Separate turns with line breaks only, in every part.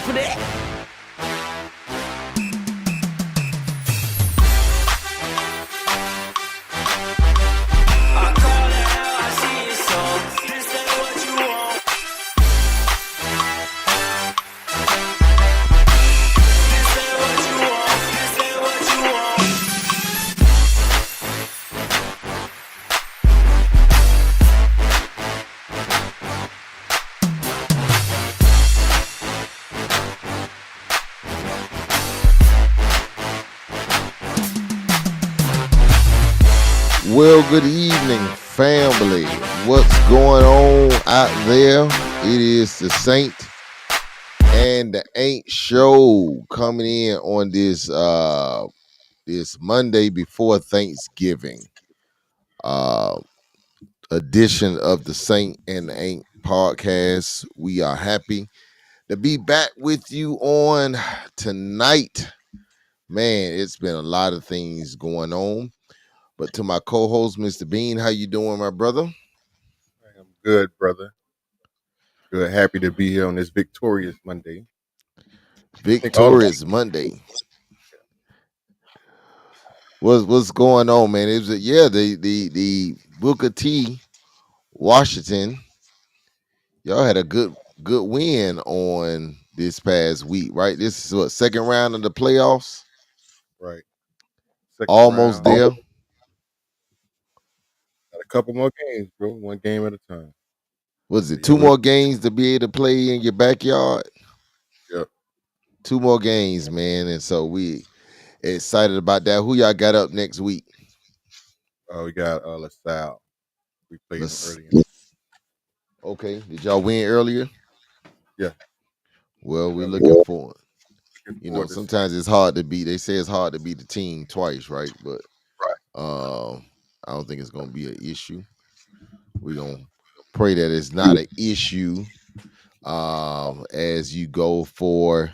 for that? I call it how I see it, so this ain't what you want. This ain't what you want. This ain't what you want.
Well, good evening, family. What's going on out there? It is the Saint and the Aint't show coming in on this Monday before Thanksgiving uh edition of the Saint and the Aint't podcast. We are happy to be back with you on tonight. Man, it's been a lot of things going on. But to my co-host, Mr. Bean, how you doing, my brother?
I'm good, brother. Good. Happy to be here on this victorious Monday.
Victorious Monday. What's going on, man? It was the Booker T Washington. Y'all had a good win on this past week, right? This is what, second round of the playoffs?
Right. Second
Almost
round.
there.
Got a couple more games, bro. One game at a time.
Was it two more games to be able to play in your backyard?
Yep.
Two more games, man. And so we excited about that. Who y'all got up next week?
We got LaSalle. We played them early.
Okay. Did y'all win earlier?
Yeah.
Well, we're looking for it. You know, sometimes it's hard to beat. They say it's hard to beat the team twice, right? But I don't think it's going to be an issue. We're going to pray that it's not an issue as you go for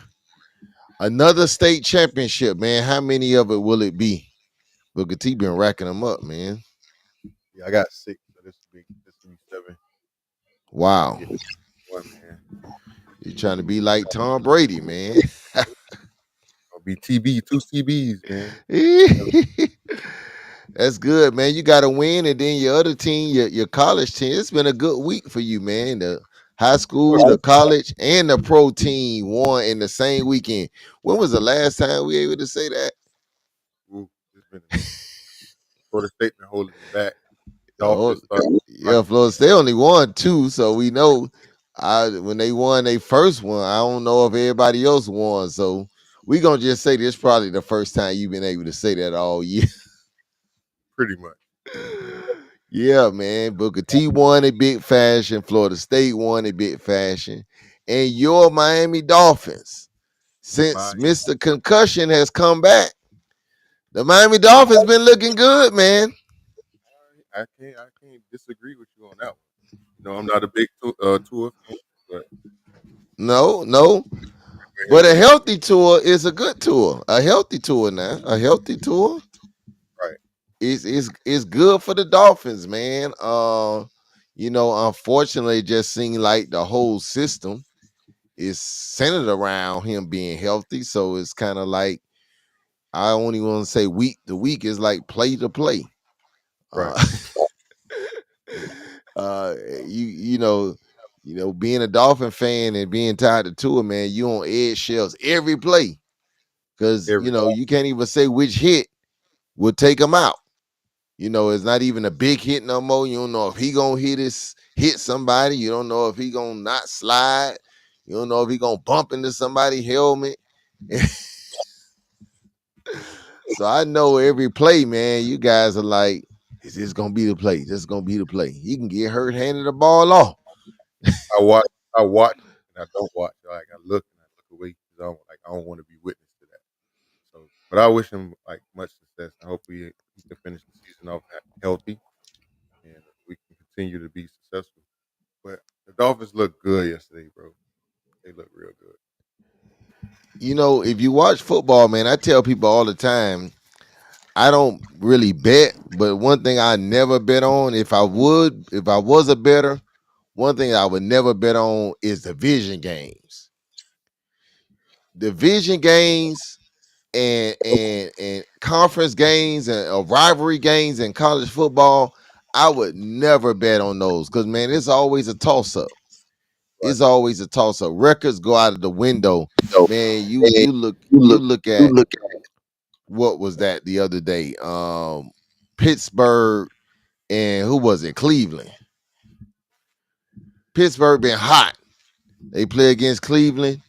another state championship, man. How many of it will it be? Booker T been racking them up, man.
Yeah, I got 6. So this will be 7.
Wow.
One, man.
You're trying to be like Tom Brady, man.
I'll be TB, 2 CBs, man.
That's good, man. You got to win, and then your other team, your college team. It's been a good week for you, man. The high school, the college, and the pro team won in the same weekend. When was the last time we were able to say that?
Ooh, Florida State been holding me back.
Florida State only won 2, so we know when they won their first one, I don't know if everybody else won. So we're going to just say this is probably the first time you've been able to say that all year.
Pretty much.
Yeah, man. Booker T won a big fashion. Florida State won a big fashion. And your Miami Dolphins, since Mr. Concussion has come back, the Miami Dolphins been looking good, man.
I can't disagree with you on that one. You know, I'm not a big tour fan, but
no. But a healthy tour is a good tour. A healthy tour now. A healthy tour.
Right.
It's good for the Dolphins, man. You know, unfortunately, it just seemed like the whole system is centered around him being healthy. So it's kind of like, I only want to say week to week is like play to play.
Right.
You know, being a Dolphin fan and being tied to Tua, man, you on eggshells every play because you know you can't even say which hit will take him out. You know, it's not even a big hit no more. You don't know if he gonna hit somebody. You don't know if he gonna not slide. You don't know if he gonna bump into somebody's helmet. So I know every play, man, you guys are like, is this gonna be the play? This is gonna be the play. He can get hurt handing the ball off.
I watch, and I don't watch. Like I look away because I don't want to be witness to that. So, but I wish him like much success. I hope he can finish the season off healthy, and we can continue to be successful. But the Dolphins look good yesterday, bro. They look real good.
You know, if you watch football, man, I tell people all the time, I don't really bet, but one thing I never bet on, if I was a bettor, one thing I would never bet on is division games. division games and conference games and rivalry games in college football, I would never bet on those because man, it's always a toss up.
Right.
It's always a toss up. Records go out of the window,
So,
man. You
and
you look
you
you
look,
look
you
at
look at
what was that the other day? Pittsburgh and who was it? Cleveland. Pittsburgh been hot. They play against Cleveland.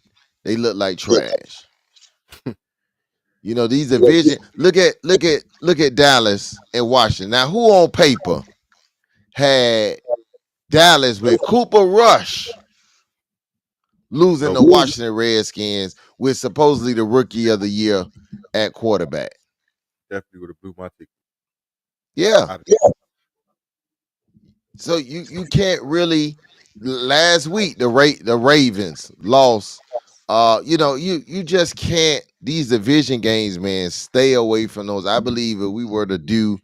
They look like trash. You know these division. Look at Dallas and Washington. Now, who on paper had Dallas with Cooper Rush losing
No,
to Washington Redskins with supposedly the rookie of the year at quarterback?
definitely would have blew my ticket
Yeah.
out of
So you can't really. Last week the Ravens lost. You just can't. These division games, man. Stay away from those. I believe if we were to do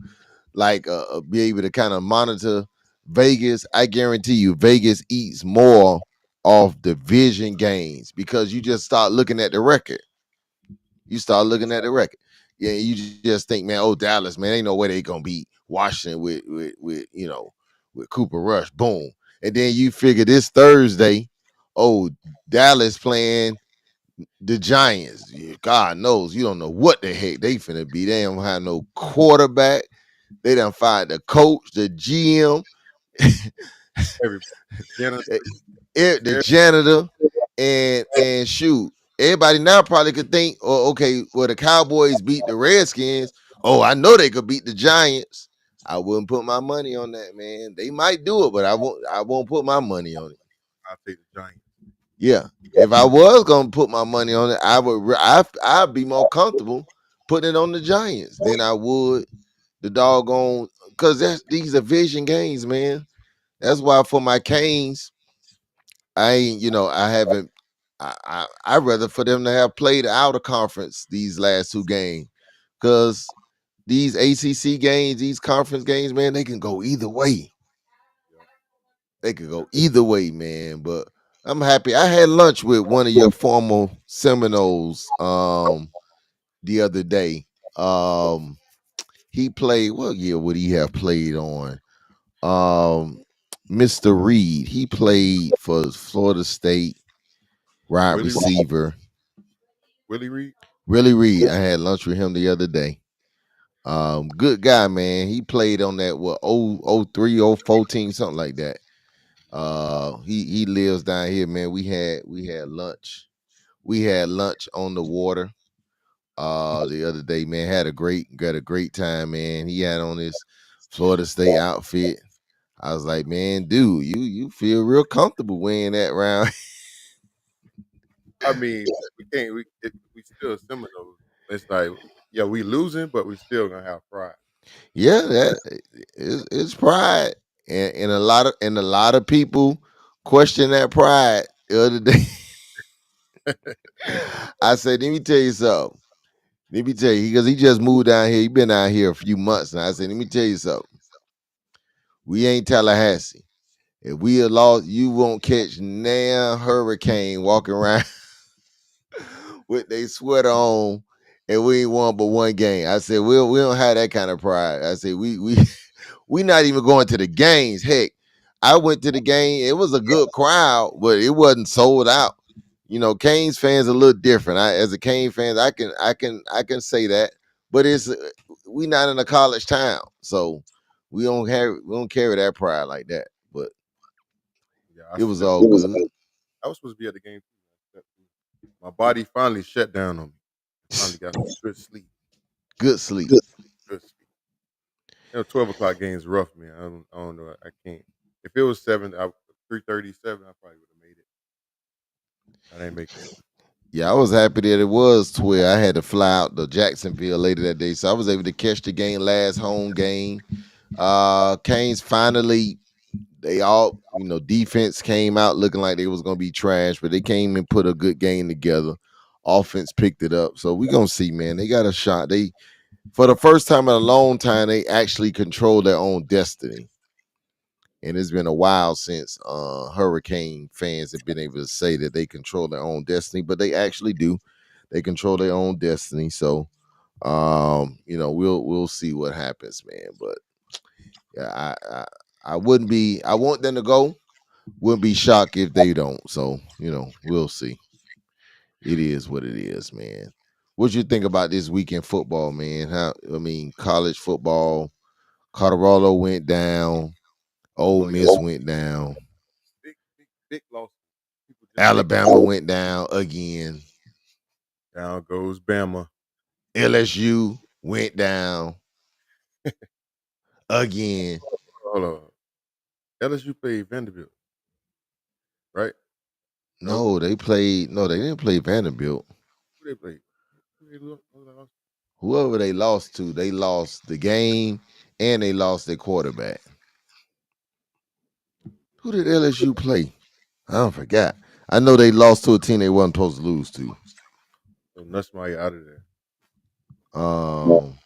like be able to kind of monitor Vegas, I guarantee you Vegas eats more off division games because you just start looking at the record. You start looking at the record. Yeah, you just think, man, oh Dallas, man, ain't no way they gonna beat Washington with Cooper Rush. Boom. And then you figure this Thursday, oh, Dallas playing the Giants. God knows you don't know what the heck they finna be. They don't have no quarterback. They done fired the coach, the GM,
everybody. Jenna,
the janitor, and shoot. Everybody now probably could think, oh, okay, well, the Cowboys beat the Redskins. Oh, I know they could beat the Giants. I wouldn't put my money on that, man. They might do it, but I won't put my money on it.
I'll take the Giants.
Yeah. If I was gonna put my money on it, I'd be more comfortable putting it on the Giants than I would the doggone because that's these are vision games, man. That's why for my Canes, I ain't, I haven't. I rather for them to have played out of conference these last two games because these ACC games, these conference games, man, they can go either way.
Yeah.
They could go either way, man. But I'm happy. I had lunch with one of your former Seminoles the other day. Um, he played. What year would he have played on? Mr. Reed. He played for Florida State, wide
Willie Reed.
receiver.
Willie Reed.
Really Reed. I had lunch with him the other day. Good guy, man. He played on that what 03, 014, something like that. He lives down here, man. We had lunch. We had lunch on the water the other day, man. Got a great time, man. He had on his Florida State outfit. I was like, man, dude, you feel real comfortable wearing that around.
I mean, we can't. We still Seminoles. It's like, yeah, we losing, but we still gonna have pride.
Yeah, that it's pride, and a lot of people question that pride. The other day, I said, "Let me tell you something. Let me tell you, because he just moved down here. He been out here a few months now. I said, let me tell you something. We ain't Tallahassee. If we are lost, you won't catch now hurricane walking around with they sweater on, and we ain't won but one game. I said, we don't have that kind of pride. I said, we not even going to the games. Heck, I went to the game. It was a good crowd, but it wasn't sold out. Canes fans are a little different. As a Canes fan, I can say that, but it's we not in a college town, so we don't carry that pride like that. But
Yeah,
it was all good.
I was supposed to be at the game too. My body finally shut down on me. I finally got some good sleep.
Good sleep.
Good sleep. 12 o'clock games rough, man. I don't know. I can't. If it was 3:37, I probably would have made it. I didn't make it.
Yeah, I was happy that it was 12. I had to fly out to Jacksonville later that day, so I was able to catch the game, last home game. Canes finally, they all, defense came out looking like they was gonna be trash, but they came and put a good game together. Offense picked it up, so we gonna see, man. They got a shot. They, for the first time in a long time, they actually control their own destiny. And it's been a while since Hurricane fans have been able to say that they control their own destiny, but they actually do. They control their own destiny. So, we'll see what happens, man. But yeah, I wouldn't be. I want them to go. Wouldn't be shocked if they don't. So, we'll see. It is what it is, man. What you think about this weekend football, man? College football. Colorado went down. Ole
Oh yeah,
Miss went down.
big loss. People just big
Alabama went down again.
down goes Bama.
LSU went down again.
Hold on, LSU played Vanderbilt, right? No,
No, they played. No, they didn't play Vanderbilt.
who they played? Who they lost?
Whoever they lost to, they lost the game and they lost their quarterback. Who did LSU play? I don't forgot. I know they lost to a team they wasn't supposed to lose to.
So Nussmeier out of there.
Um,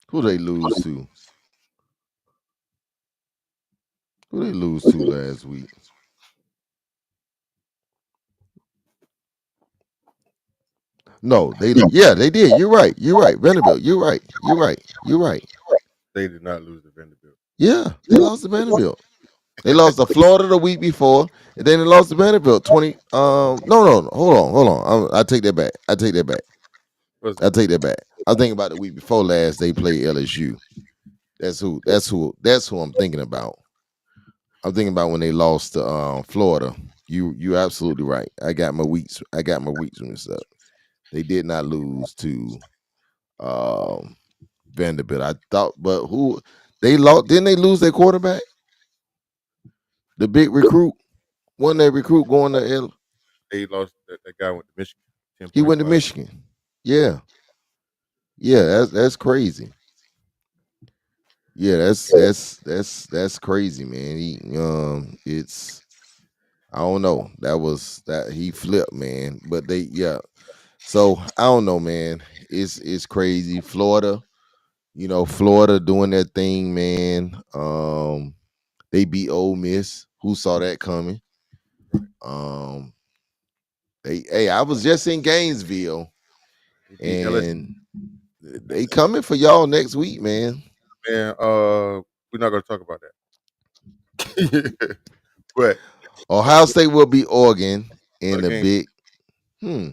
who they lose to? Who they lose to last week? No, they did. You're right. You're right. Vanderbilt. You're right. You're right. You're right.
They did not lose to Vanderbilt.
Yeah, they lost to Vanderbilt. They lost to Florida the week before, and then they lost to Vanderbilt 20. No. Hold on. I take that back. I take that back.
Was
I take that back. I'm thinking about the week before last. They played LSU. That's who. That's who I'm thinking about. I'm thinking about when they lost to Florida. You absolutely right. I got my weeks. Mixed up. They did not lose to um, Vanderbilt. I thought, but who they lost? Didn't they lose their quarterback? The big recruit. Wasn't that recruit going to L?
they lost that guy went to Michigan, ten
He
point
went to
five.
Michigan. Yeah, yeah. That's crazy. Yeah, that's crazy, man. It's I don't know. That was that he flipped, man. But yeah. So I don't know, man. It's crazy. Florida, Florida doing that thing, man. They beat Ole Miss. Who saw that coming? Um, hey, I was just in Gainesville,
They beat LSU.
and they coming for y'all next week, man.
Man, we're not gonna talk about that. But
Ohio State will be Oregon
for
in
the
the
game,
big. Hmm,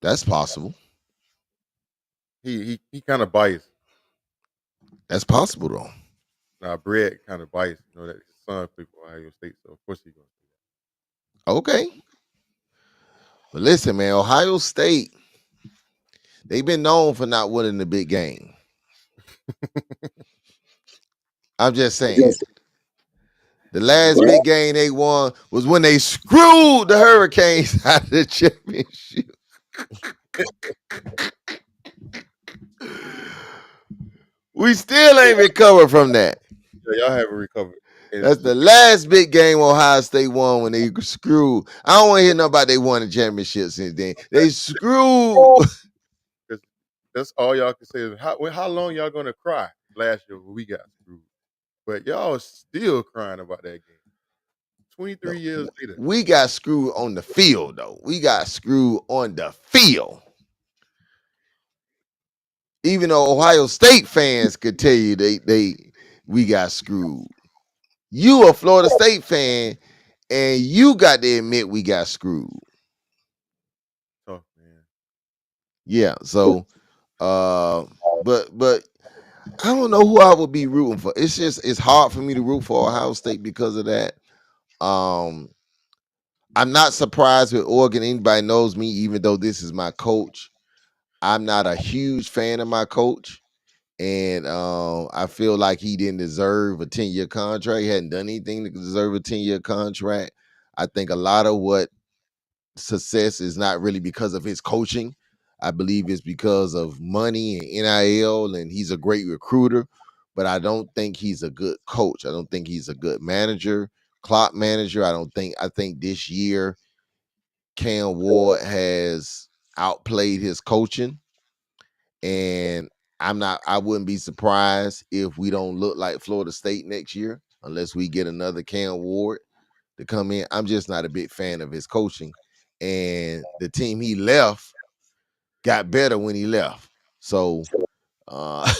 that's possible.
he kind of biased.
That's possible though.
Now Brett kind of biased. You know that his son played for Ohio State, so of course he's gonna
Okay, but listen, man, Ohio State, they've been known for not winning the big game. I'm just saying. The last big game they won was when they screwed the Hurricanes out of the championship. We still ain't recovered from that.
Yeah, y'all haven't recovered. And
That's the last big game Ohio State won when they screwed. I don't want to hear nothing about they won the championship since then. They screwed.
that's, that's all y'all can say is how long y'all gonna cry last year when we got screwed. But y'all are still crying about that game. 23 years later.
We got screwed on the field, though. We got screwed on the field. Even though Ohio State fans could tell you we got screwed. You a Florida State fan, and you got to admit we got screwed.
Tough, man.
Yeah. So, but I don't know who I would be rooting for. It's hard for me to root for Ohio State because of that. Um, I'm not surprised with Oregon. Anybody knows me, even though this is my coach. I'm not a huge fan of my coach. And I feel like he didn't deserve a 10-year contract. He hadn't done anything to deserve a 10-year contract. I think a lot of what success is not really because of his coaching. I believe it's because of money and NIL, and he's a great recruiter. But I don't think he's a good coach. I don't think he's a good manager, clock manager. I think this year Cam Ward has outplayed his coaching, and I wouldn't be surprised if we don't look like Florida State next year unless we get another Cam Ward to come in. I'm just not a big fan of his coaching. and the team he left got better when he left. So uh,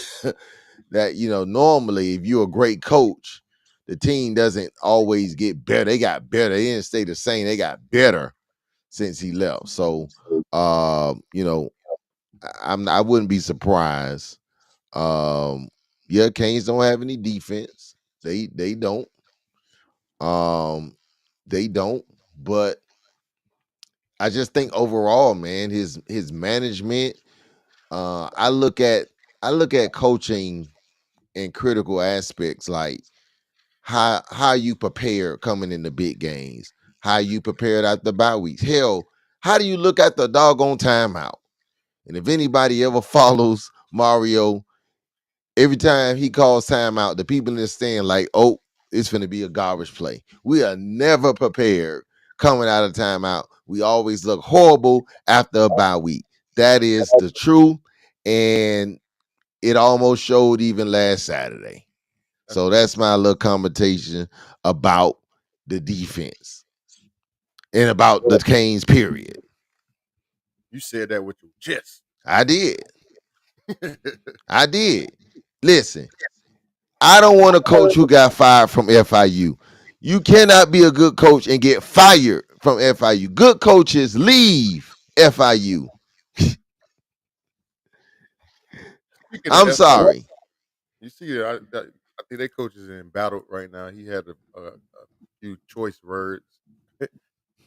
that normally if you're a great coach, the team doesn't always get better. They got better. They didn't stay the same. They got better since he left. So I wouldn't be surprised. Um, yeah, Canes don't have any defense. They don't. Um, they don't. But I just think overall, man, his management. Uh, I look at I look at coaching in critical aspects like how you prepare coming in the big games, how you prepared at the bye weeks. Hell, how do you look at the doggone timeout? And if anybody ever follows Mario, every time he calls timeout, the people in the stand like, oh, it's going to be a garbage play. We are never prepared coming out of timeout. We always look horrible after a bye week. That is the truth, and it almost showed even last Saturday.
That's
So that's my little conversation about the defense and about the Canes. Period.
you said that with your chest.
I did. I did. Listen, I don't want a coach who got fired from FIU. You cannot be a good coach and get fired from FIU. Good coaches leave FIU.
Speaking of
I'm
FIU,
sorry.
you see, I think they coaches in battle right now. He had a few choice words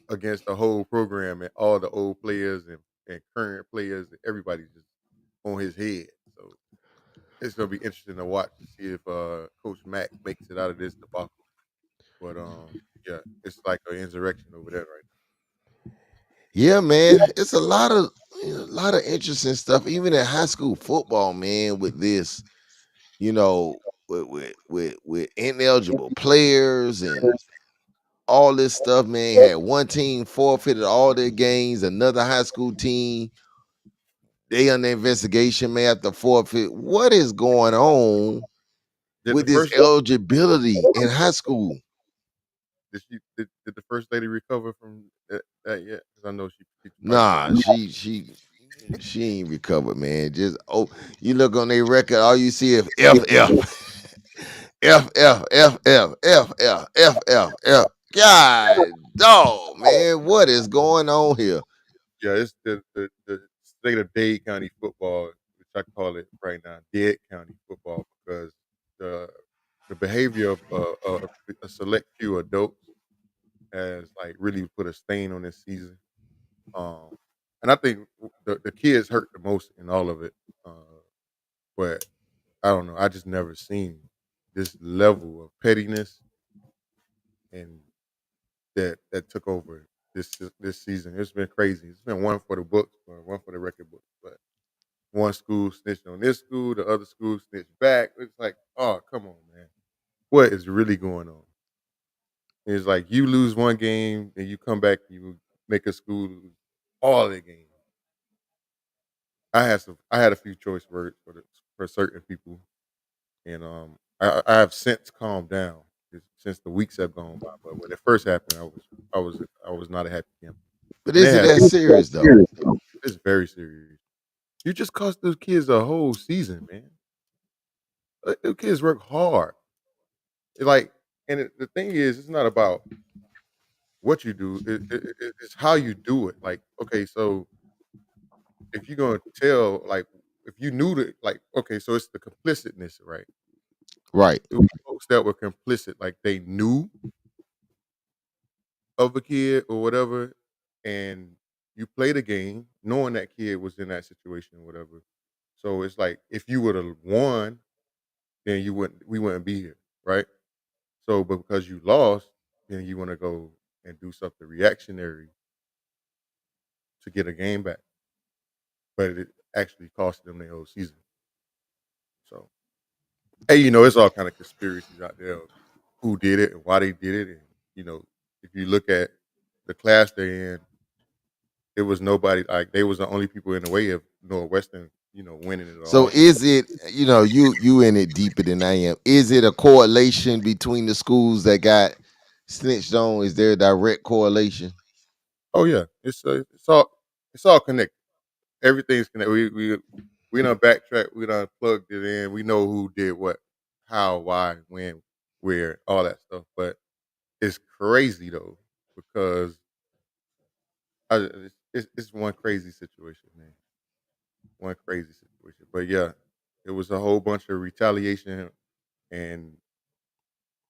against the whole program and all the old players and current players. Everybody's just on his head. So it's gonna be interesting to watch to see if Coach Mack makes it out of this debacle. But yeah, it's like an insurrection over there right
Yeah, man. It's a lot of interesting stuff, even in high school football, man, with this, you know, with ineligible players and all this stuff, man. Had one team forfeited all their games, another high school team, they under investigation, man, after forfeit. What is going on
now. Did the
with this
first
eligibility in high school?
did the first lady recover from that yet? Because I know she probably still
Nah, she ain't recovered, man. Just you look on their record, all you see is F F F F F F F F F F F. God, dog, man, what is going on here?
yeah, it's the state of Dade County football, which I call it right now, Dead County football, because the the behavior of a select few adults has like really put a stain on this season. Um, and I think the kids hurt the most in all of it. But I don't know. I just never seen this level of pettiness and that took over this season. It's been crazy. It's been one for the books, or one for the record books, but one school snitched on this school, the other school snitched back. It's like, oh, come on, man. What is really going on? It's like you lose one game and you come back and you make a school lose all their games. I had a few choice words for certain people, and I have since calmed down since the weeks have gone by. But when it first happened, I was not a happy camper,
But
and it
is it
has
that serious though?
it's very serious. You just cost those kids a whole season, man. Those kids work hard. Like, and the thing is, it's not about what you do; it's how you do it. Like, okay, so if you're gonna tell, like, if you knew that, like, okay, so it's the complicitness, right?
Right.
It was folks that were complicit, like they knew of a kid or whatever, and you play the game knowing that kid was in that situation or whatever. So it's like if you would have won, then we wouldn't be here, right? So, but because you lost, then you want to go and do something reactionary to get a game back, but it actually cost them their whole season. So, hey, it's all kind of conspiracies out there of who did it and why they did it, and you know, if you look at the class they're in, it was nobody like they was the only people in the way of Northwestern, winning it
So
all.
is it, you in it deeper than I am? Is it a correlation between the schools that got snitched on? Is there a direct correlation?
Oh yeah, it's all connected. Everything's connected. We done backtrack. We done plugged it in. We know who did what, how, why, when, where, all that stuff. But it's crazy though because it's one crazy situation, man. One crazy situation. But yeah, it was a whole bunch of retaliation and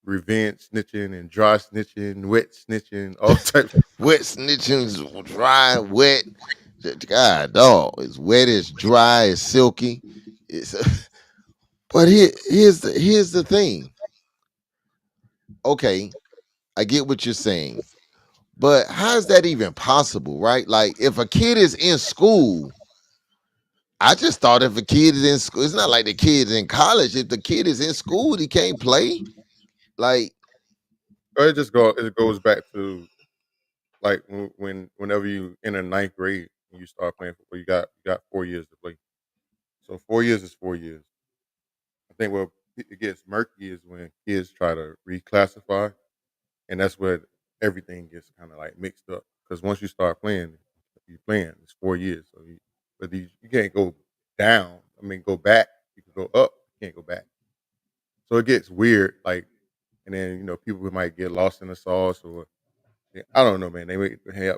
revenge snitching and dry snitching, wet snitching, all types.
Wet snitching, dry, wet. God, dog, it's wet, it's dry, it's silky. It's but here's the thing. Okay, I get what you're saying, but how is that even possible, right? Like, if a kid is in school, I just thought if a kid is in school, it's not like the kid's in college. If the kid is in school, he can't play. Like,
It goes back to like whenever you in a ninth grade and you start playing football, you got 4 years to play. So 4 years is 4 years. I think where it gets murky is when kids try to reclassify, and that's where everything gets kind of like mixed up. Because once you start playing, you playing. It's 4 years, so you can't go down. I mean, go back. You can go up. You can't go back. So it gets weird. Like, and then people might get lost in the sauce, or yeah, I don't know, man.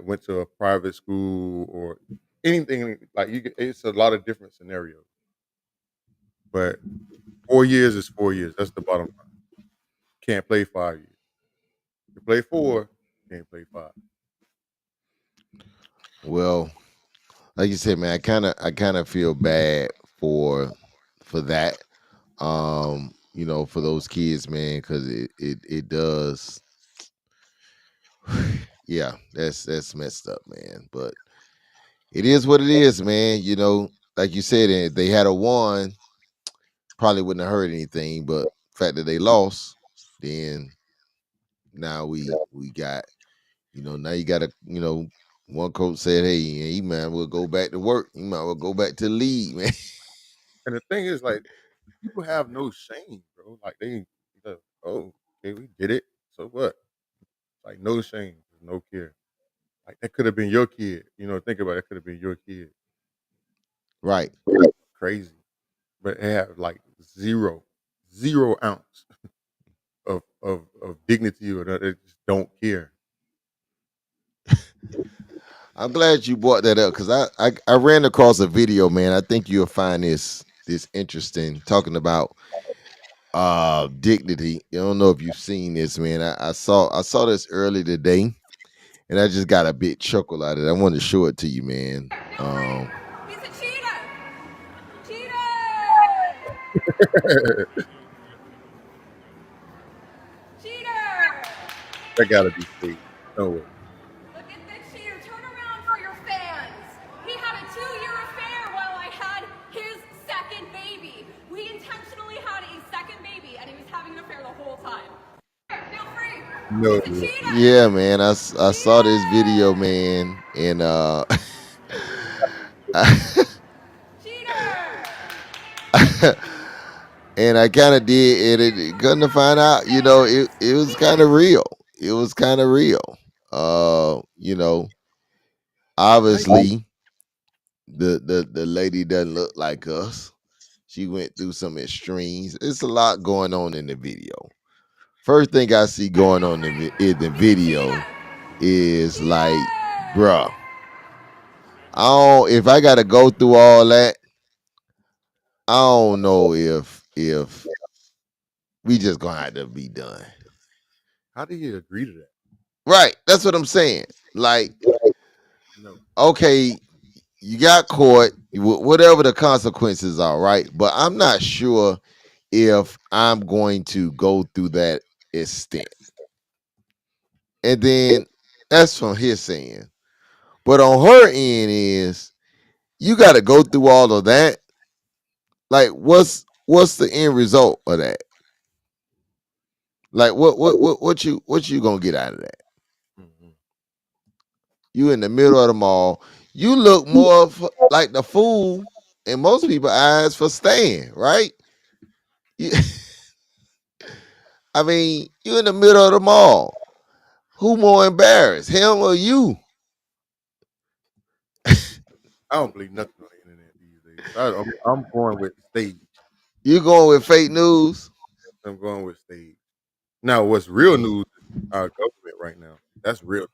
Went to a private school or anything like it's a lot of different scenarios. But 4 years is 4 years. That's the bottom line. Can't play 5 years. You play four, can't play five.
well, like you said, man, I kind of feel bad for for that. For those kids, man, because it does. Yeah, that's messed up, man. But it is what it is, man. Like you said, if they had a won, probably wouldn't have heard anything. But the fact that they lost, then now we got, now you got one coach said, hey, he might well go back to work. He might well go back to the league, man.
And the thing is, like, people have no shame, bro. Like oh, okay, we did it. So what? Like no shame, no care. Like that could have been your kid. Think about it. It could have been your kid.
Right.
Crazy, but they have like zero ounce of dignity, or that they just don't care.
I'm glad you brought that up because I ran across a video, man. I think you'll find this interesting, talking about dignity. I don't know if you've seen this, man. I saw this early today, and I just got a bit chuckle out of it. I wanted to show it to you, man.
No, free! He's a cheetah! Cheater! Cheater!
That gotta be fake. No way.
Look at the cheater. Turn around for your fans. He had a 2-year affair while I had his second baby. We intentionally had a second baby, and he was having an affair the whole time. Feel free.
No
He's a
way.
cheater!
Yeah, man. I saw this video,
Cheater!
man, and
Cheater!
and I kind of did, and it couldn't to find out, it was kind of real. It was kind of real.
How you-
Obviously, the lady doesn't look like us. She went through some extremes. It's a lot going on in the video. First thing I see going on in the
He's a cheater!
video is like,
Cheater!
bruh, if I gotta go through all that, I don't know if we just gonna have to be done.
how did you agree to that?
Right. That's what I'm saying. Like,
No.
okay, you got caught, whatever the consequences are, right? But I'm not sure if I'm going to go through that extent. And then that's from his saying. But on her end is you got to go through all of that. Like, what's the end result of that? Like, what you gonna get out of that?
Mhm.
You in the middle of the mall. You look more like the fool in most people's eyes for staying, right? You, I mean, you in the middle of the mall. Who more embarrassed, him or you?
I don't believe nothing on the internet these days. I'm going with stage.
You going with fake news?
I'm going with stage. Now, what's real news is our government right now. That's real.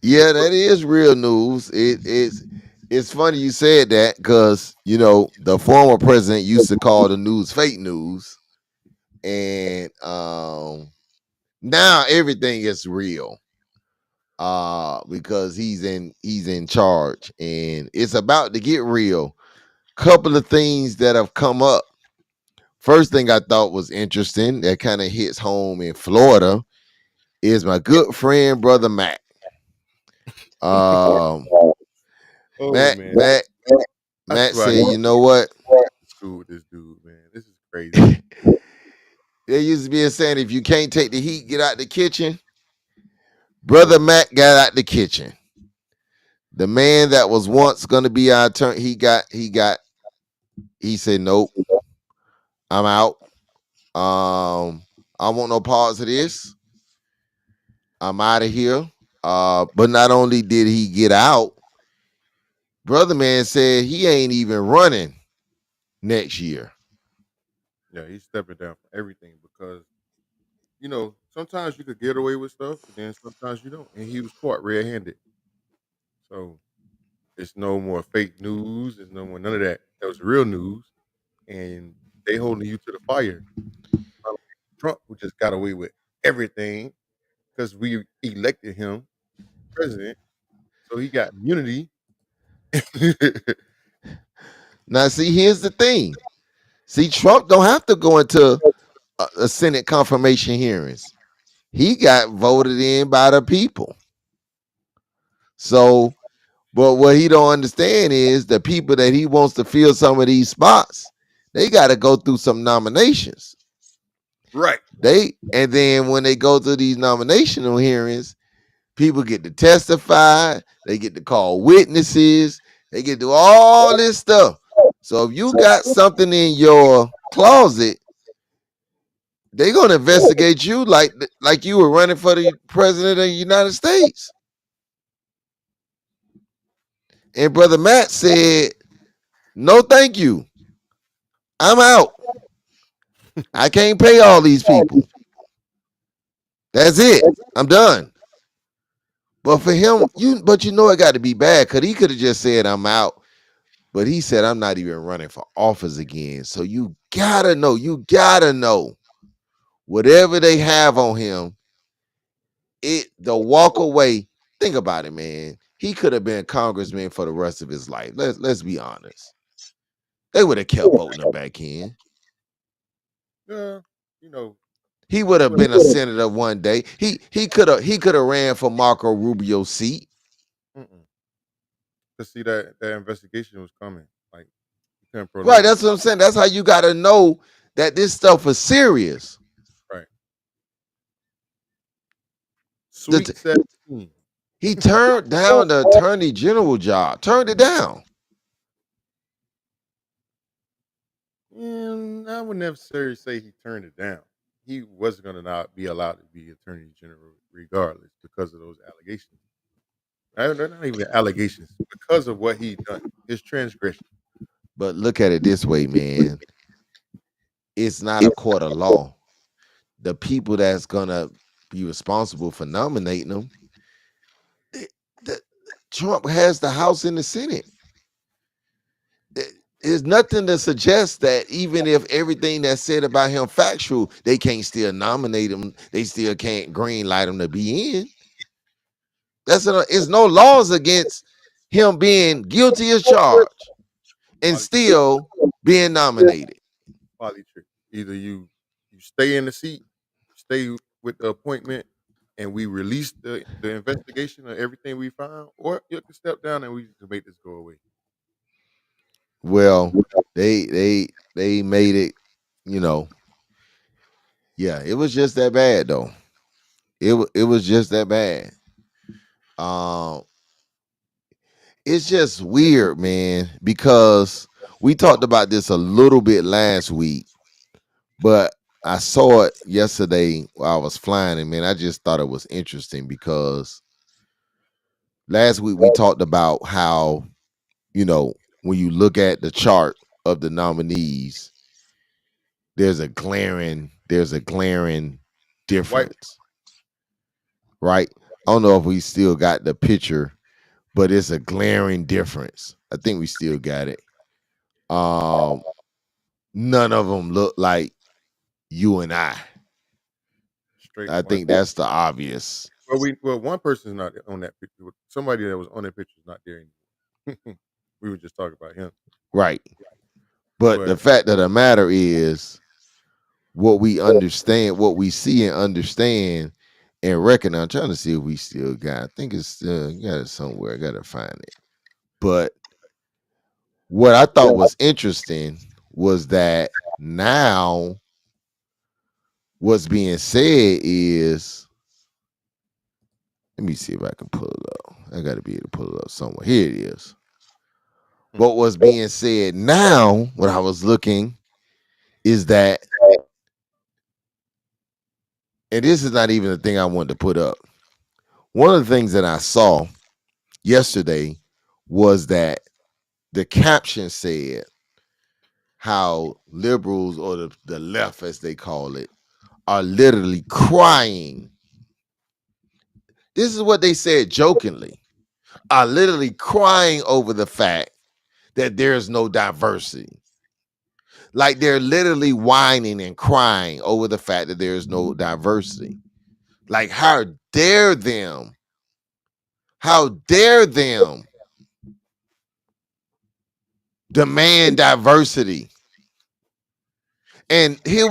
Yeah, that is real news. It's funny you said that because the former president used to call the news fake news, and now everything is real because he's in charge, and it's about to get real. Couple of things that have come up. First thing I thought was interesting that kind of hits home in Florida is my good friend brother Mac. Um,
Oh
Matt
man,
Matt
I
Matt
swear I
said,
need
you know what?
to school with this dude, man. This is crazy.
There used to be a saying, if you can't take the heat, get out the kitchen. Brother
Oh,
Matt got out the kitchen. The man that was once gonna be our turn, he said, nope, I'm out. I want no parts of this. I'm out of here. But not only did he get out, brother man said he ain't even running next year.
yeah, he's stepping down from everything because sometimes you could get away with stuff, but then sometimes you don't. And he was caught red-handed, so it's no more fake news. There's no more none of that. That was real news, and they holding you to the fire. Trump, who just got away with everything because we elected him president, so he got immunity.
Now, see, here's the thing. See, Trump don't have to go into a Senate confirmation hearings. He got voted in by the people. So, but what he don't understand is the people that he wants to fill some of these spots, they got to go through some nominations.
Right.
And then when they go through these nominational hearings, people get to testify, they get to call witnesses, they get to do all this stuff. So if you got something in your closet, they're gonna investigate you like you were running for the president of the United States. And brother Matt said, "No, thank you. I'm out. I can't pay all these people. That's it. I'm done." But for him, it got to be bad because he could have just said, "I'm out." But he said, "I'm not even running for office again." So you gotta know, whatever they have on him, the walk away. Think about it, man. He could have been congressman for the rest of his life. Let's be honest. They would have kept voting him back in.
Yeah, you know,
He would have
but
been a senator one day. He could have ran for Marco Rubio's seat.
mm-mm. To see that investigation was coming, like you couldn't
Right,
prolong
that's
it.
what I'm saying. That's how you gotta know that this stuff is serious.
Right.
The,
Sweet 17.
he turned down the attorney general job. Turned it down.
And I would necessarily say he turned it down. He wasn't going to not be allowed to be attorney general regardless because of those allegations. They're not even allegations because of what he done, his transgression.
But look at it this way, man. It's not a court of law. The people that's gonna be responsible for nominating them, the, Trump has the House and the Senate. There's nothing to suggest that even if everything that's said about him factual, they can't still nominate him. They still can't green light him to be in. It's no laws against him being guilty as charged and
Probably trick.
still being nominated.
Probably trick. Either you stay in the seat, stay with the appointment, and we release the investigation of everything we found, or you can step down and we can make this go away.
Well, they made it, you know. Yeah, it was just that bad though. It was just that bad. Um, it's just weird, man, because we talked about this a little bit last week, but I saw it yesterday while I was flying, and man, I just thought it was interesting because last week we talked about how you know, when you look at the chart of the nominees, there's a glaring
White
difference, right? I don't know if we still got the picture, but it's a glaring difference. I think we still got it. Um, None of them look like you and I.
straight
I
white.
think that's the obvious,
Well, one person's not on that picture. Somebody that was on that picture is not there anymore. We were just talking about him,
right? But the
but
fact of the matter is, what we understand, what we see and understand and recognize. I'm trying to see if we still got. I think it's still got it somewhere. I gotta find it. But what I thought was interesting was that now what's being said is, let me see if I can pull it up. I gotta be able to pull it up somewhere. Here it is.
hmm,
But what's being said now, when I was looking, is that, and this is not even the thing I wanted to put up. One of the things that I saw yesterday was that the caption said how liberals, or the left as they call it, are literally crying. This is what they said jokingly, are literally crying over the fact that there's no diversity. Like they're literally whining and crying over the fact that there's no diversity. Like, how dare them? How dare them demand diversity? And here's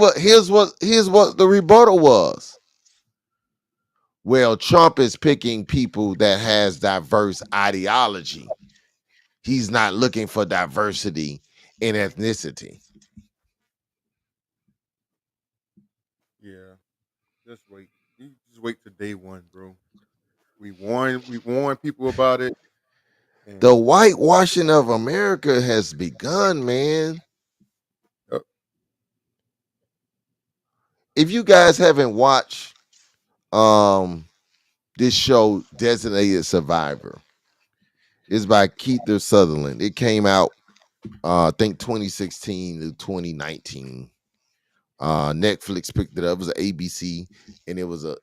what the rebuttal was. Well, Trump is picking people that has diverse ideology. He's not looking for diversity in ethnicity.
yeah, just wait. You just wait to day one, bro. We warn people about it,
The
and
whitewashing of America has begun, man.
uh,
If you guys haven't watched um this show, Designated Survivor, it's by Keith Sutherland. It came out I think 2016 to 2019. Netflix picked it up. It was an ABC, and it was a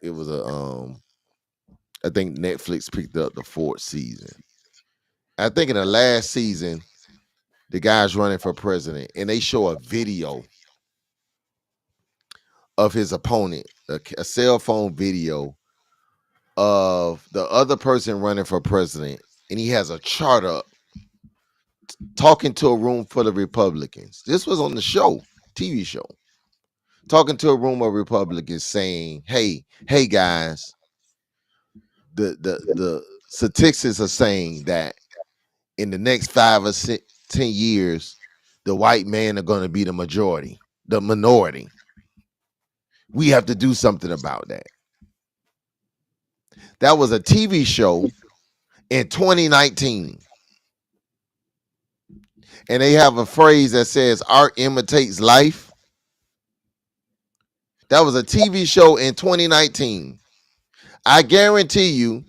I think Netflix picked up the fourth season. I think in the last season, the guy's running for president, and they show a video of his opponent, a cell phone video of the other person running for president, and he has a chart up talking to a room full of Republicans. This was on the show, TV show, talking to a room of Republicans, saying, "Hey guys, the statistics are saying that in the next 5 or 10 years, the white men are going to be the majority, the minority. We have to do something about that." That was a TV show in 2019. And they have a phrase that says art imitates life. That was a TV show in 2019. I guarantee you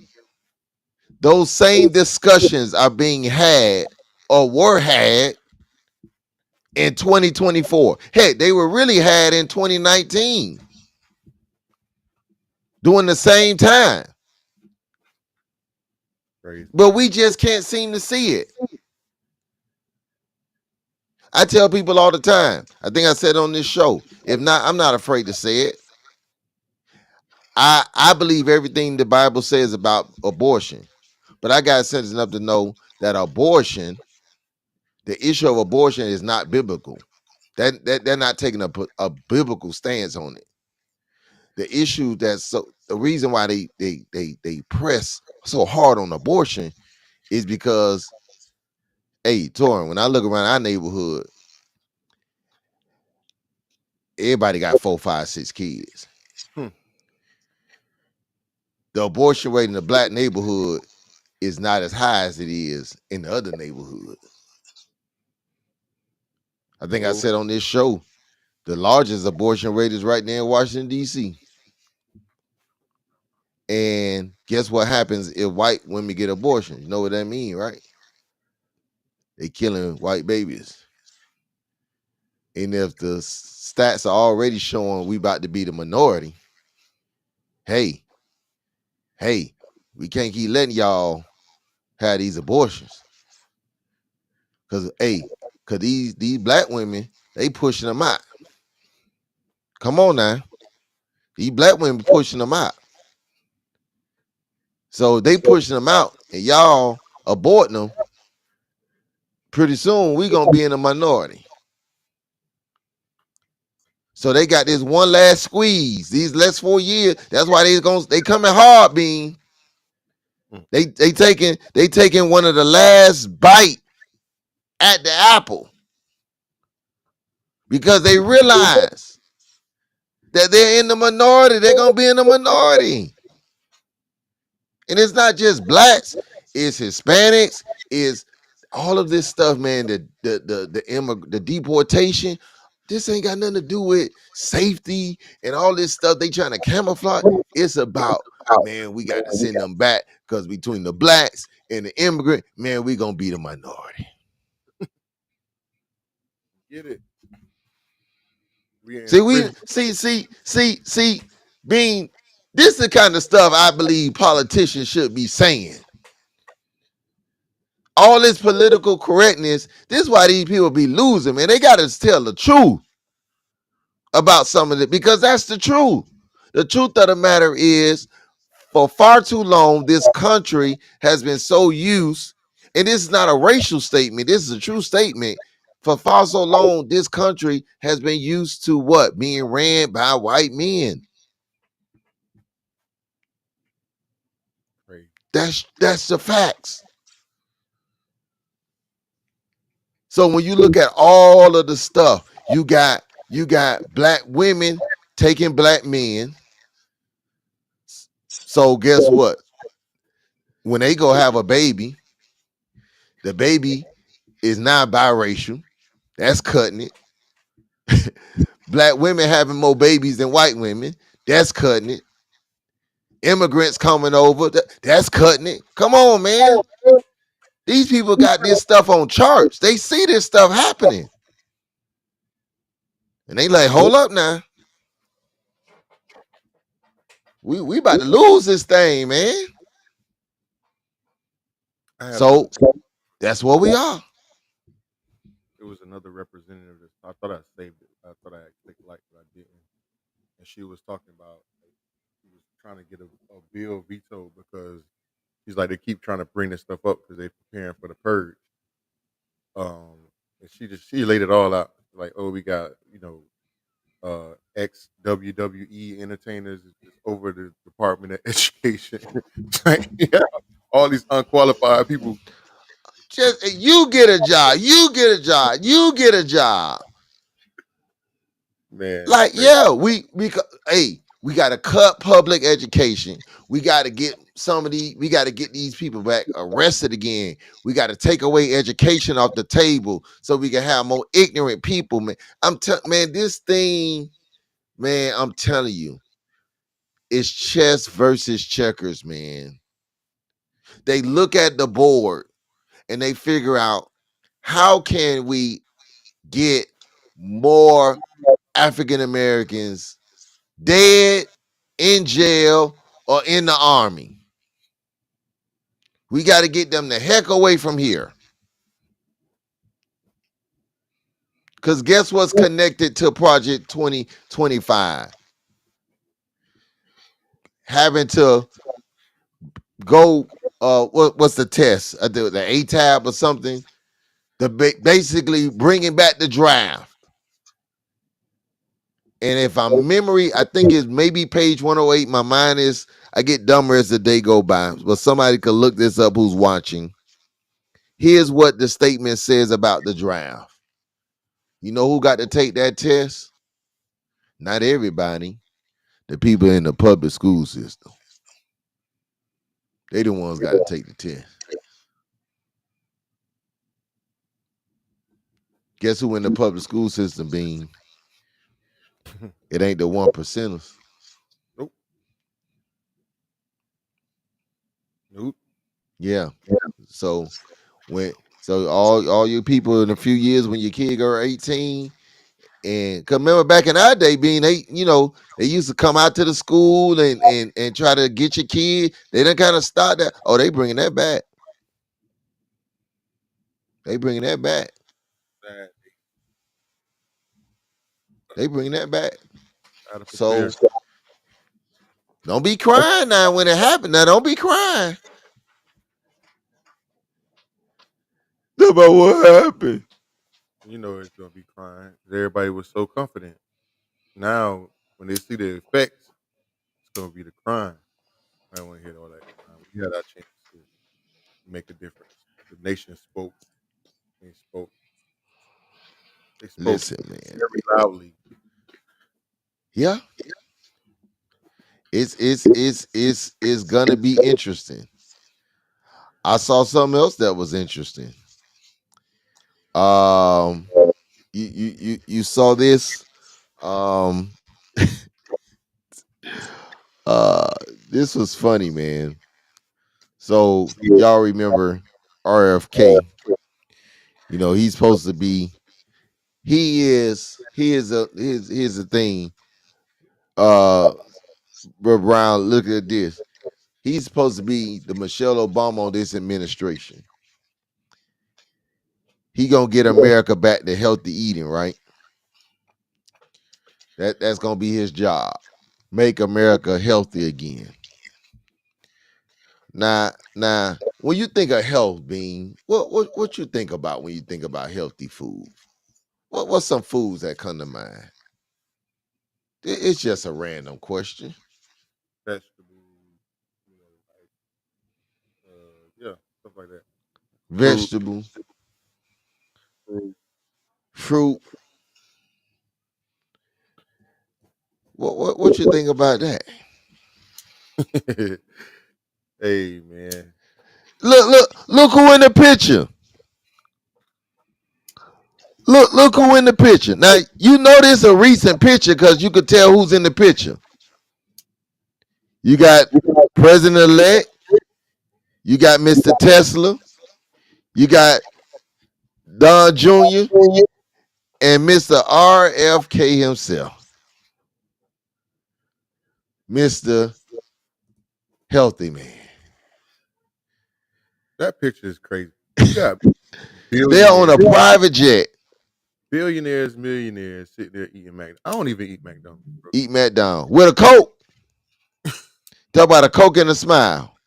those same discussions are being had or were had in 2024. Heck, they were really had in 2019 during the same time.
crazy.
But we just can't seem to see it. I tell people all the time, I think I said on this show, if not, I'm not afraid to say it. I believe everything the Bible says about abortion, but I got sense enough to know that abortion, the issue of abortion, is not biblical. That they're not taking a biblical stance on it. The issue that's so the reason why they press so hard on abortion is because, hey, Torin, when I look around our neighborhood, everybody got 4, 5, 6 kids.
Hmm.
The abortion rate in the black neighborhood is not as high as it is in the other neighborhood. I think I
So
said on this show, the largest abortion rate is right there in Washington, D.C. And guess what happens if white women get abortions? You know what that means, right? They killing white babies. And if the stats are already showing we about to be the minority, hey, hey, we can't keep letting y'all have these abortions. Cause these black women, they pushing them out. Come on now. These black women pushing them out. So they pushing them out and y'all aborting them. Pretty soon we gonna be in a minority. So they got this one last squeeze. These last 4 years. That's why they coming hard, Bean.
Mm.
They taking one of the last bite at the apple because they realize that they're in the minority. They're gonna be in the minority. And it's not just blacks, it's Hispanics, it's all of this stuff, man. The deportation. This ain't got nothing to do with safety and all this stuff they trying to camouflage. It's about, man, we got to send them back because between the blacks and the immigrant, man, we gonna be the minority.
Get it? We
See, we
infringing.
see, being this is the kind of stuff I believe politicians should be saying. All this political correctness, this is why these people be losing, man. They gotta tell the truth about some of it because that's the truth. The truth of the matter is, for far too long, this country has been so used, and this is not a racial statement, this is a true statement. For far so long, this country has been used to what? Being ran by white men.
Crazy.
That's the facts. So when you look at all of the stuff, you got black women taking black men. So guess what? When they go have a baby, the baby is not biracial. That's cutting it. Black women having more babies than white women. That's cutting it. Immigrants coming over. That's cutting it. Come on, man. These people got this stuff on charts. They see this stuff happening. And they like, hold up now. We about to lose this thing, man.
I had
So that's what we are.
it was another representative. I thought I saved it. I thought I had clicked like, but I didn't. And she was talking about like, she was trying to get a bill vetoed because she's like they keep trying to bring this stuff up because they're preparing for the purge. And she laid it all out like, oh, we got ex WWE entertainers is over the Department of Education. Like, yeah, all these unqualified people.
Just you get a job. You get a job. You get a job.
Man, it's
Like,
crazy.
yeah, we got to cut public education. We got to get we got to get these people back arrested again. We got to take away education off the table so we can have more ignorant people, man. Man, this thing, man, I'm telling you, it's chess versus checkers, man. They look at the board and they figure out how can we get more African Americans dead, in jail, or in the army. We got to get them the heck away from here. Because guess what's connected to Project 2025? Having to go, what's the test? The A-tab or something? Basically bringing back the draft. And if I'm memory, I think it's maybe page 108. My mind is, I get dumber as the day go by. But somebody could look this up who's watching. Here's what the statement says about the draft. You know who got to take that test? Not everybody. The people in the public school system. They the ones got to take the test. Guess who in the public school system, Bean? It ain't the 1%ers.
Nope. Nope.
Yeah. So So all you people in a few years when your kid go 18, and 'cause remember back in our day being they used to come out to the school and try to get your kid. They done kind of start that. Oh, they bringing that back. They bringing that back.
Sad.
They bringing that back.
Gotta prepare.
So don't be crying now when it happened. Now don't be crying about what happened.
You know it's gonna be crying. Everybody was so confident. Now when they see the effects, it's gonna be the crying. I don't want to hear all that crying. We had our chance to make a difference. The nation spoke. They spoke. They spoke
Listen, man.
very loudly.
Yeah, it's gonna be interesting. I saw something else that was interesting. Um, you saw this. Um, uh, this was funny, man. So y'all remember RFK? He's supposed to be. Here's the thing. Brother Brown, look at this. He's supposed to be the Michelle Obama of this administration. He gonna get America back to healthy eating, right? That's gonna be his job. Make America healthy again. Now, when you think of health, Bean, what you think about when you think about healthy food? What's some foods that come to mind? It's just a random question.
Vegetables, yeah, stuff like that. Fruit,
Vegetable,
fruit.
fruit. What you think about that?
Hey man,
Look who in the picture. Look who in the picture. Now you know this a recent picture because you could tell who's in the picture. You got President elect. You got Mr. Tesla. You got Don Jr. and Mr. RFK himself, Mr. Healthy Man.
that picture is crazy. You got
They're on a
billionaires,
private jet.
billionaires, millionaires sitting there eating McDonald's. I don't even eat McDonald's, bro.
Eat Matt down with a Coke. Talk about a Coke and a smile.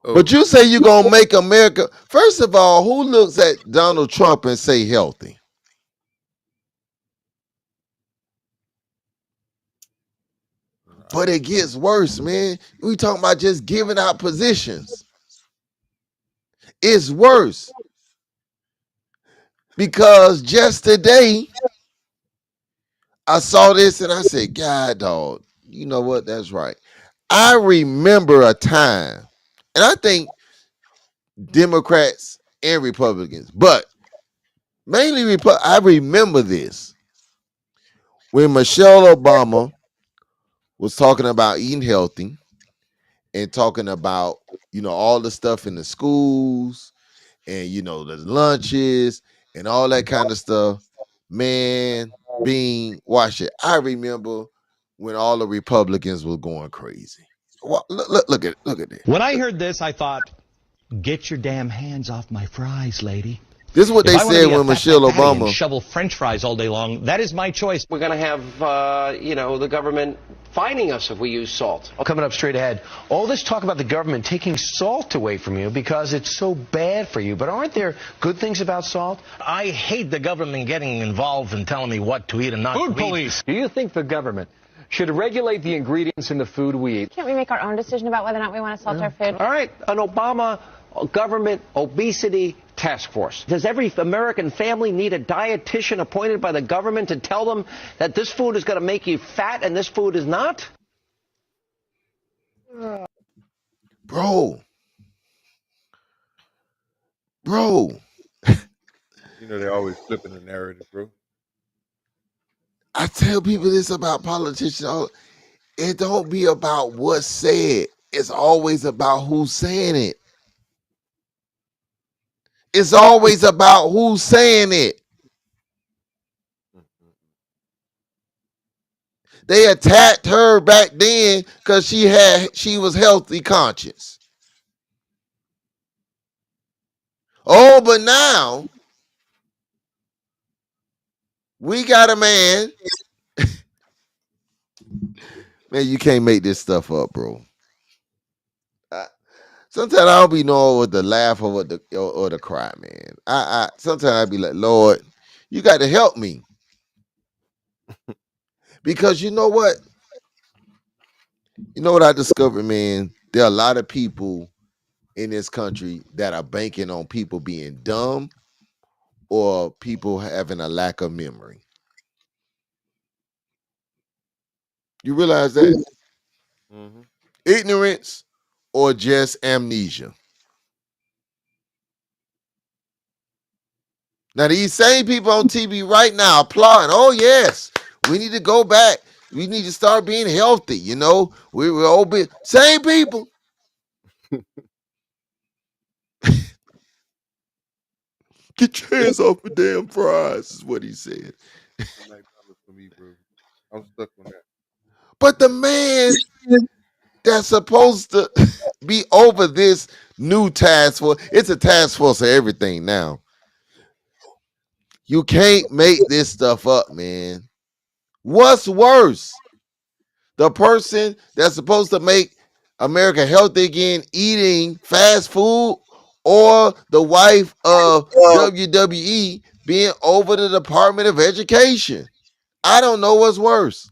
Oh,
But you say you're gonna make America. First of all, who looks at Donald Trump and say healthy? But it gets worse, man. We talking about just giving out positions. It's worse because just today I saw this and I said, God, dog, you know what? That's right. I remember a time, and I think Democrats and Republicans, but mainly I remember this when Michelle Obama was talking about eating healthy and talking about all the stuff in the schools and the lunches and all that kind of stuff. Man, being watch it. I remember when all the Republicans were going crazy. Look at this.
When I heard this, I thought, get your damn hands off my fries, lady.
This is what
If
they
I want to
said
be a
when
fat,
Michelle
fat fatty and
Obama.
shovel French fries all day long, that is my choice.
We're going to have, the government fining us if we use salt.
Coming up straight ahead, all this talk about the government taking salt away from you because it's so bad for you. But aren't there good things about salt?
I hate the government getting involved and telling me what to eat and not to eat.
Food police. Do you think the government should regulate the ingredients in the food we eat?
Can't we make our own decision about whether or not we want to salt our food?
All right, an Obama government obesity task force. Does every American family need a dietitian appointed by the government to tell them that this food is going to make you fat and this food is not?
Bro.
they're always flipping the narrative, bro.
I tell people this about politicians. It don't be about what's said. It's always about who's saying it. It's always about who's saying it. They attacked her back then because she was healthy conscious. Oh, but now we got a man. Man, you can't make this stuff up, bro. Sometimes I don't be knowing what to laugh or what or to cry, man. I sometimes I be like, Lord, you got to help me because you know what? You know what I discovered, man? There are a lot of people in this country that are banking on people being dumb or people having a lack of memory. You realize that?
Mm-hmm.
Ignorance or just amnesia. Now these same people on TV right now applauding. Oh yes, we need to go back. We need to start being healthy. You know, we're all same people. Get your hands off the damn fries, is what he said.
$9 for me, bro. I'm stuck on that.
But the man that's supposed to be over this new task force, it's a task force of everything now. You can't make this stuff up, man. What's worse? The person that's supposed to make America healthy again eating fast food, or the wife of WWE being over the Department of Education? I don't know what's worse.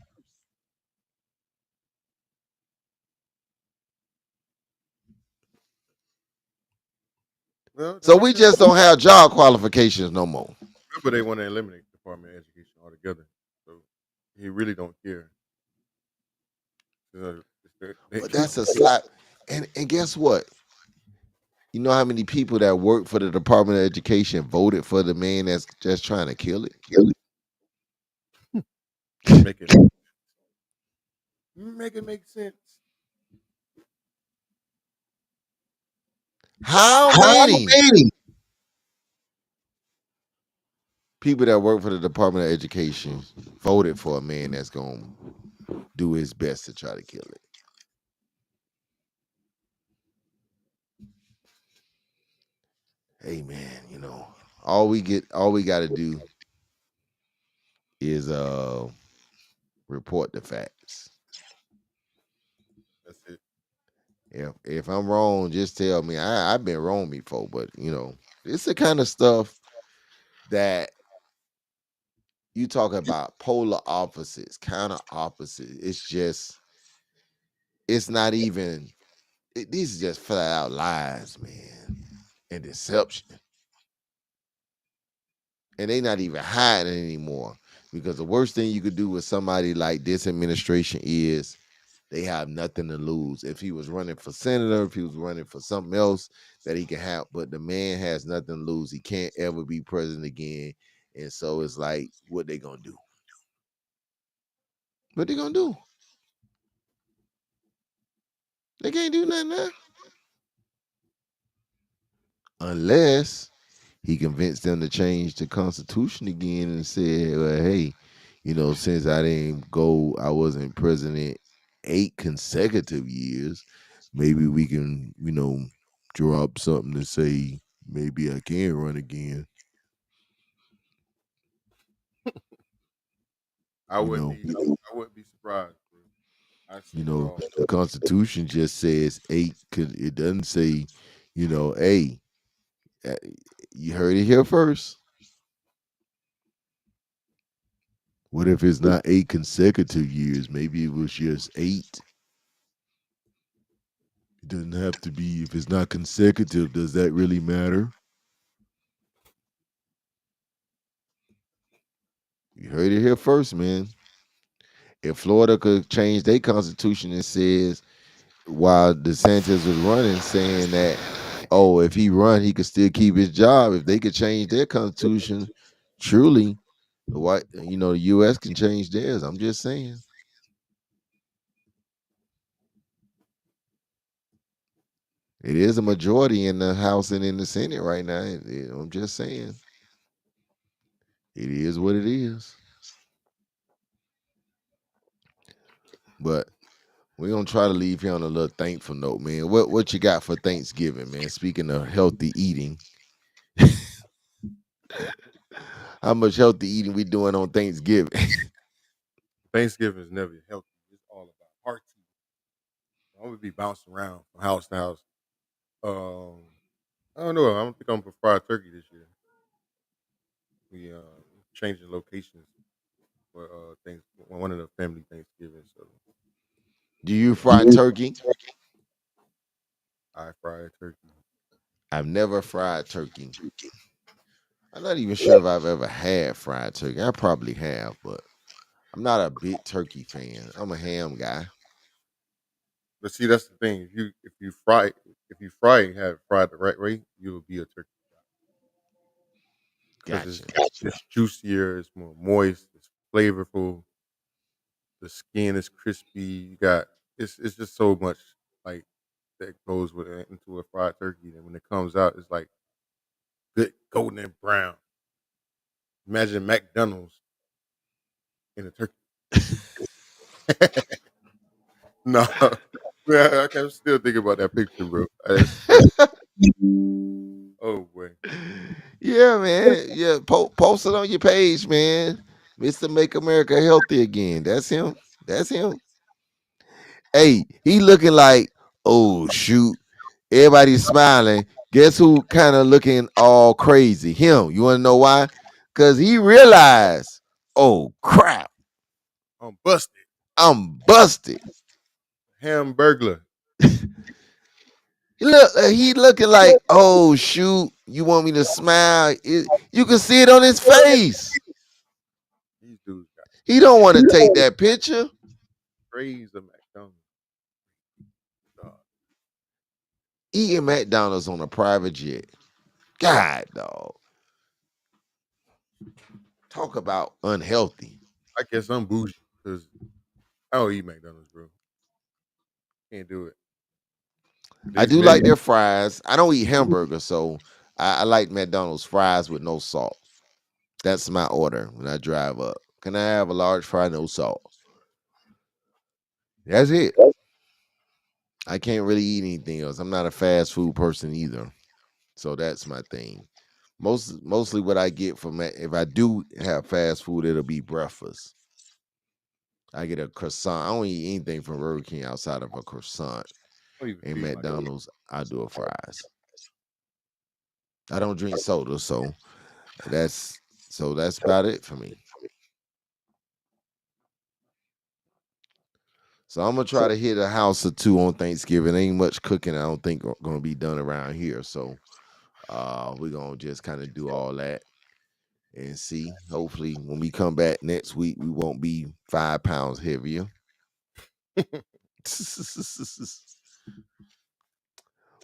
Well,
So we just don't have job qualifications no more.
remember they want to eliminate the Department of Education altogether. So he really don't care. They
But that's a slap. And guess what? You know how many people that work for the Department of Education voted for the man that's just trying to kill it?
make it make sense.
How many people that work for the Department of Education voted for a man that's going to do his best to try to kill it? Hey man, you know, all we got to do is report the facts.
That's it.
If I'm wrong, just tell me. I've been wrong before, but you know, it's the kind of stuff that you talk about polar opposites, counter opposites. It's not even. These are just flat out lies, man, and deception. And they not even hiding anymore because the worst thing you could do with somebody like this administration is they have nothing to lose. If he was running for senator, if he was running for something else that he can have, but the man has nothing to lose. He can't ever be president again. And so it's like, what they gonna do? What they gonna do? They can't do nothing now. Unless he convinced them to change the Constitution again and said, well, hey, you know, since I wasn't president 8 consecutive years, maybe we can, you know, drop something to say maybe I can run again.
I
You
wouldn't
know,
be. I wouldn't be surprised, bro. I've
you
seen it
know,
all.
the Constitution just says eight. It doesn't say, you know, hey, uh, you heard it here first. What if it's not 8 consecutive years? Maybe it was just 8. It doesn't have to be. If it's not consecutive, does that really matter? You heard it here first, man. If Florida could change their constitution and says while DeSantis was running, saying that, oh, if he run, he could still keep his job. If they could change their constitution, truly, the U.S. can change theirs. I'm just saying. It is a majority in the House and in the Senate right now. I'm just saying, it is what it is. But we're gonna try to leave here on a little thankful note, man. What you got for Thanksgiving, man? Speaking of healthy eating, how much healthy eating we doing on Thanksgiving?
Thanksgiving is never healthy. It's all about hearty. I'm gonna be bouncing around from house to house. Um, I don't know. I don't think I'm for fried turkey this year. We changing locations for things. One of the family Thanksgiving, so
Do you fry turkey?
I fry turkey.
I've never fried turkey. I'm not even sure if I've ever had fried turkey. I probably have, but I'm not a big turkey fan. I'm a ham guy.
But see, that's the thing. If you fry and have it fried the right way, you will be a turkey because
Gotcha.
it's juicier, it's more moist, it's flavorful. The skin is crispy. You got it's just so much like that goes with into a fried turkey. And when it comes out, it's like good golden and brown. Imagine McDonald's in a turkey. No, man, I can still think about that picture, bro. That's oh boy.
Yeah, man. Yeah, post it on your page, man. Mr. Make America Healthy Again. That's him. That's him. Hey, he looking like, oh shoot. Everybody's smiling. Guess who kind of looking all crazy? Him. You want to know why? Because he realized, oh crap,
I'm busted.
I'm busted.
Hamburglar.
He looking like, oh shoot, you want me to smile? You can see it on his face.
These dudes got
He don't want to take that picture.
praise of McDonald's. Dog.
Eating McDonald's on a private jet. God, dog. Talk about unhealthy.
I guess I'm bougie because I don't eat McDonald's, bro. Can't do it.
I
These
do
men,
like their fries. I don't eat hamburgers, so I like McDonald's fries with no salt. That's my order when I drive up. Can I have a large fry, no salt? That's it. I can't really eat anything else. I'm not a fast food person either. So that's my thing. Mostly what I get from if I do have fast food, it'll be breakfast. I get a croissant. I don't eat anything from Burger King outside of a croissant.
I don't even
And
feed my dog.
McDonald's, I do a fries. I don't drink soda, that's that's about it for me. So I'm gonna try to hit a house or two on Thanksgiving. Ain't much cooking. I don't think gonna be done around here. So we're gonna just kind of do all that and see. Hopefully, when we come back next week, we won't be 5 pounds heavier.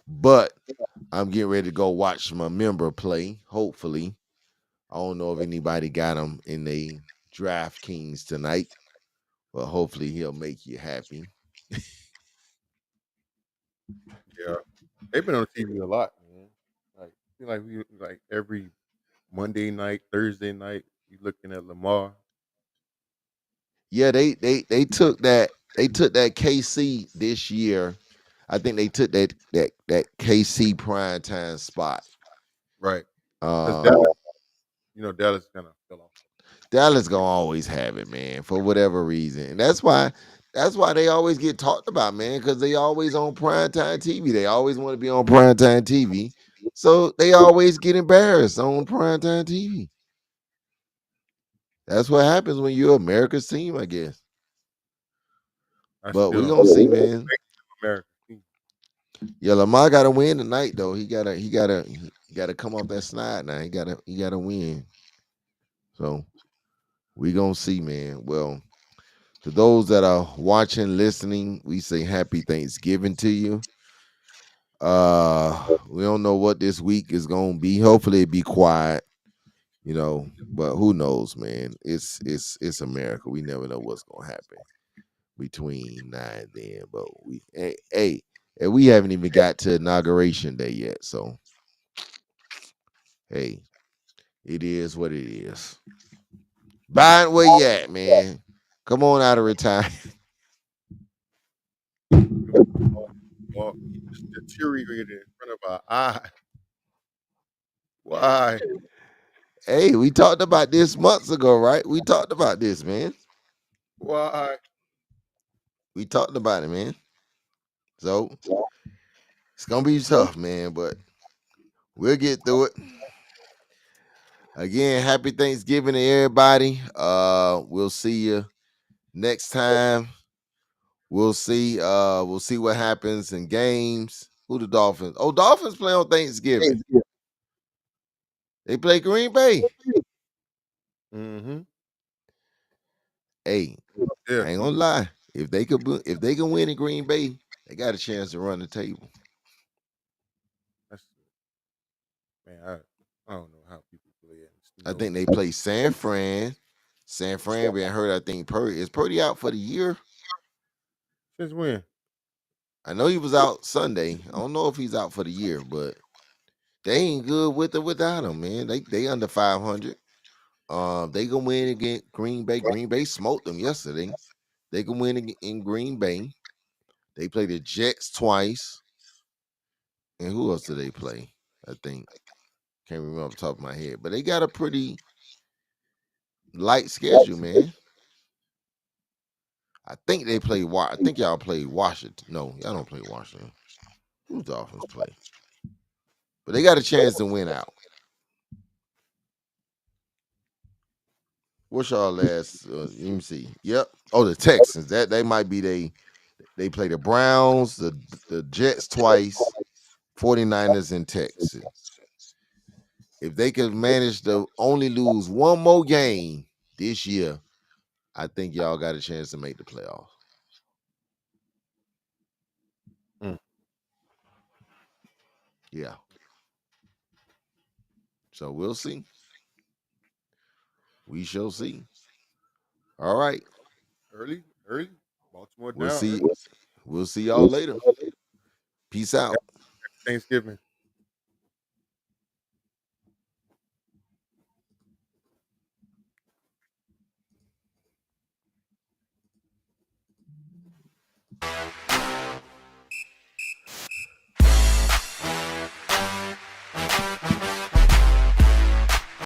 But I'm getting ready to go watch my member play. Hopefully, I don't know if anybody got him in the DraftKings tonight, but hopefully he'll make you happy.
Yeah, they've been on TV a lot, man. Like, feel like we like every Monday night, Thursday night, you looking at Lamar.
Yeah, they took that KC this year. I think they took that KC prime time spot.
Right. Because
Um,
Dallas kind of fell off.
Dallas gonna always have it, man, for whatever reason, and that's why they always get talked about, man, because they always on primetime TV. They always want to be on primetime TV, so they always get embarrassed on primetime TV. That's what happens when you're America's team, I guess.
I
But
still
we
don't
gonna see, man.
think America.
Yeah, Lamar got to win tonight, though. He gotta come off that slide now. He gotta win. So we gonna see, man. Well, to those that are watching, listening, we say happy Thanksgiving to you. We don't know what this week is gonna be. Hopefully it be quiet, but who knows, man. It's America. We never know what's gonna happen between now and then. But hey, And we haven't even got to inauguration day yet. So, hey, it is what it is. Biden, where you at, man? Come on out of retirement.
Well, he just deteriorated in front of our eyes. Why?
Hey, we talked about this months ago, right? We talked about this, man.
Why?
We talked about it, man. So it's gonna be tough, man, but we'll get through it. Again, happy Thanksgiving to everybody. We'll see you next time. We'll see what happens in games. Who the Dolphins? Oh, Dolphins play on Thanksgiving. They play Green Bay.
Mm-hmm.
Hey,
Yeah.
I ain't gonna lie. If they can win in Green Bay, they got a chance to run the table.
That's, man, I don't know how people play it.
I think they play San Fran. San Fran being hurt. I think Purdy is Purdy out for the year.
Since when?
I know he was out Sunday. I don't know if he's out for the year, but they ain't good with or without him, man. They under 500. They can win against Green Bay. Green Bay smoked them yesterday. They can win in Green Bay. They play the Jets twice. And who else do they play? I think. Can't remember off the top of my head. But they got a pretty light schedule, man. I think they play. I think y'all play Washington. No, y'all don't play Washington. Who's Dolphins play? But they got a chance to win out. What's y'all last? Let me see. Yep. Oh, the Texans. That they might be they play the Browns, the Jets twice, 49ers in Texas. If they could manage to only lose one more game this year, I think y'all got a chance to make the playoffs.
Mm.
Yeah. So we'll see. We shall see. All right.
Early. Baltimore
We'll
down
see.
early.
We'll see y'all later. Peace out.
Thanksgiving.